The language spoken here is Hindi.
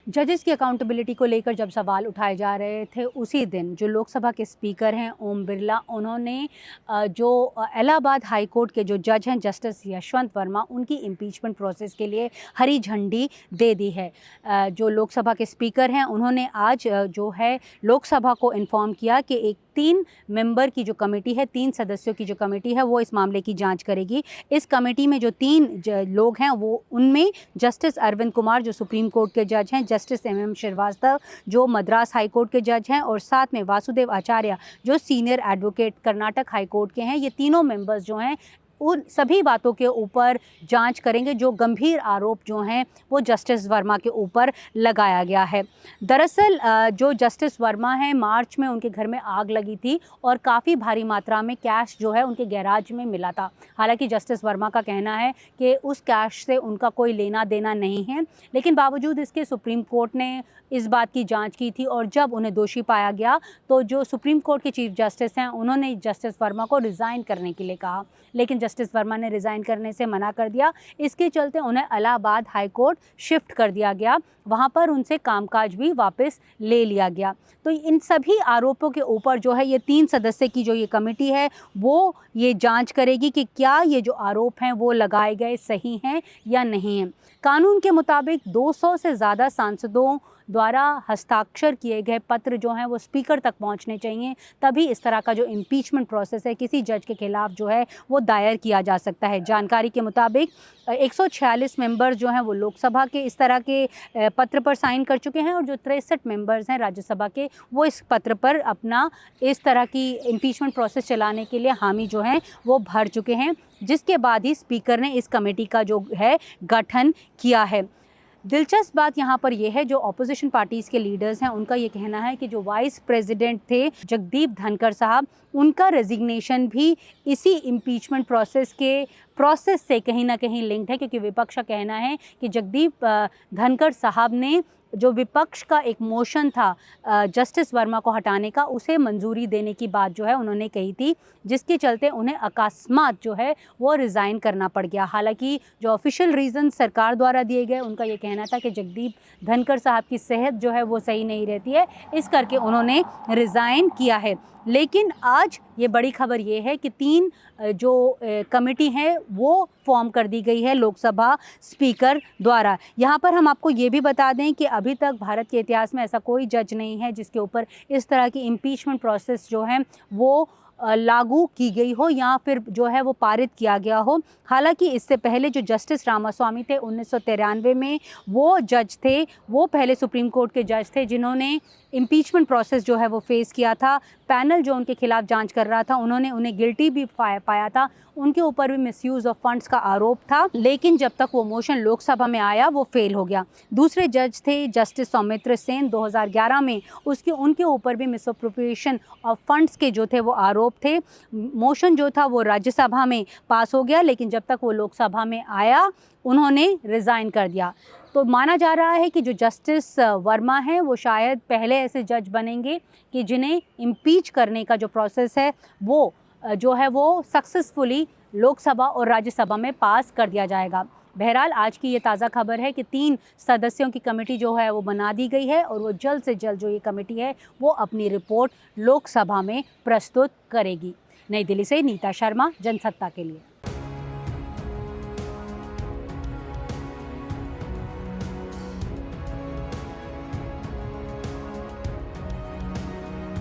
जजेस की अकाउंटेबिलिटी को लेकर जब सवाल उठाए जा रहे थे उसी दिन जो लोकसभा के स्पीकर हैं ओम बिरला, उन्होंने जो इलाहाबाद हाई कोर्ट के जो जज हैं जस्टिस यशवंत वर्मा, उनकी इम्पीचमेंट प्रोसेस के लिए हरी झंडी दे दी है। जो लोकसभा के स्पीकर हैं उन्होंने आज जो है लोकसभा को इन्फॉर्म किया कि एक 3 मेंबर की जो कमेटी है, 3 सदस्यों की जो कमेटी है वो इस मामले की जांच करेगी। इस कमेटी में जो 3 लोग हैं वो उनमें जस्टिस अरविंद कुमार जो सुप्रीम कोर्ट के जज हैं, जस्टिस MM श्रीवास्तव जो मद्रास हाई कोर्ट के जज हैं और साथ में वासुदेव आचार्य जो senior advocate Karnataka high court के हैं। ये तीनों मेंबर्स जो हैं उन सभी बातों के ऊपर जांच करेंगे जो गंभीर आरोप जो हैं वो जस्टिस वर्मा के ऊपर लगाया गया है। दरअसल जो जस्टिस वर्मा हैं, मार्च में उनके घर में आग लगी थी और काफ़ी भारी मात्रा में कैश जो है उनके गैराज में मिला था। हालांकि जस्टिस वर्मा का कहना है कि उस कैश से उनका कोई लेना देना नहीं है, लेकिन बावजूद इसके सुप्रीम कोर्ट ने इस बात की जांच की थी और जब उन्हें दोषी पाया गया तो जो सुप्रीम कोर्ट के चीफ जस्टिस हैं उन्होंने जस्टिस वर्मा को रिज़ाइन करने के लिए कहा, लेकिन जस्टिस वर्मा ने रिज़ाइन करने से मना कर दिया। इसके चलते उन्हें इलाहाबाद हाई कोर्ट शिफ्ट कर दिया गया, वहाँ पर उनसे कामकाज भी वापस ले लिया गया। तो इन सभी आरोपों के ऊपर जो है ये 3 सदस्य की जो ये कमेटी है वो ये जांच करेगी कि क्या ये जो आरोप हैं वो लगाए गए सही हैं या नहीं हैं। कानून के मुताबिक 200 से ज़्यादा सांसदों द्वारा हस्ताक्षर किए गए पत्र जो हैं वो स्पीकर तक पहुंचने चाहिए, तभी इस तरह का जो इम्पीचमेंट प्रोसेस है किसी जज के खिलाफ जो है वो दायर किया जा सकता है। जानकारी के मुताबिक 146 मेंबर्स जो हैं वो लोकसभा के इस तरह के पत्र पर साइन कर चुके हैं और जो 63 मेंबर्स हैं राज्यसभा के वो इस पत्र पर अपना इस तरह की इम्पीचमेंट प्रोसेस चलाने के लिए हामी जो हैं वो भर चुके हैं, जिसके बाद ही स्पीकर ने इस कमेटी का जो है गठन किया है। दिलचस्प बात यहाँ पर यह है जो अपोजिशन पार्टीज़ के लीडर्स हैं उनका ये कहना है कि जो वाइस प्रेसिडेंट थे जगदीप धनखड़ साहब, उनका रेजिग्नेशन भी इसी इम्पीचमेंट प्रोसेस से कहीं ना कहीं लिंक्ड है, क्योंकि विपक्ष का कहना है कि जगदीप धनखड़ साहब ने जो विपक्ष का एक मोशन था जस्टिस वर्मा को हटाने का, उसे मंजूरी देने की बात जो है उन्होंने कही थी, जिसके चलते उन्हें अकस्मात जो है वो रिज़ाइन करना पड़ गया। हालांकि जो ऑफिशियल रीज़न सरकार द्वारा दिए गए, उनका ये कहना था कि जगदीप धनखड़ साहब की सेहत जो है वो सही नहीं रहती है, इस करके उन्होंने रिज़ाइन किया है। लेकिन आज ये बड़ी खबर ये है कि 3 जो कमेटी है वो फॉर्म कर दी गई है लोकसभा स्पीकर द्वारा। यहाँ पर हम आपको ये भी बता दें कि अभी तक भारत के इतिहास में ऐसा कोई जज नहीं है जिसके ऊपर इस तरह की इम्पीचमेंट प्रोसेस जो है वो लागू की गई हो या फिर जो है वो पारित किया गया हो। हालांकि इससे पहले जो जस्टिस रामास्वामी थे 1993 में, वो जज थे, वो पहले सुप्रीम कोर्ट के जज थे जिन्होंने इम्पीचमेंट प्रोसेस जो है वो फेस किया था। पैनल जो उनके खिलाफ जांच कर रहा था उन्होंने उन्हें गिल्टी भी पाया था, उनके ऊपर भी मिसयूज़ ऑफ फंड्स का आरोप था, लेकिन जब तक वो मोशन लोकसभा में आया वो फेल हो गया। दूसरे जज थे जस्टिस सौमित्र सेन 2011 में, उनके ऊपर भी मिसअप्रोप्रिएशन ऑफ फंड्स के जो थे वो आरोप थे। मोशन जो था वो राज्यसभा में पास हो गया, लेकिन जब तक वो लोकसभा में आया उन्होंने रिज़ाइन कर दिया। तो माना जा रहा है कि जो जस्टिस वर्मा हैं वो शायद पहले ऐसे जज बनेंगे कि जिन्हें इम्पीच करने का जो प्रोसेस है वो जो है वो सक्सेसफुली लोकसभा और राज्यसभा में पास कर दिया जाएगा। बहरहाल आज की ये ताज़ा खबर है कि 3 सदस्यों की कमेटी जो है वो बना दी गई है और वो जल्द से जल्द जो ये कमेटी है वो अपनी रिपोर्ट लोकसभा में प्रस्तुत करेगी। नई दिल्ली से नीता शर्मा, जनसत्ता के लिए।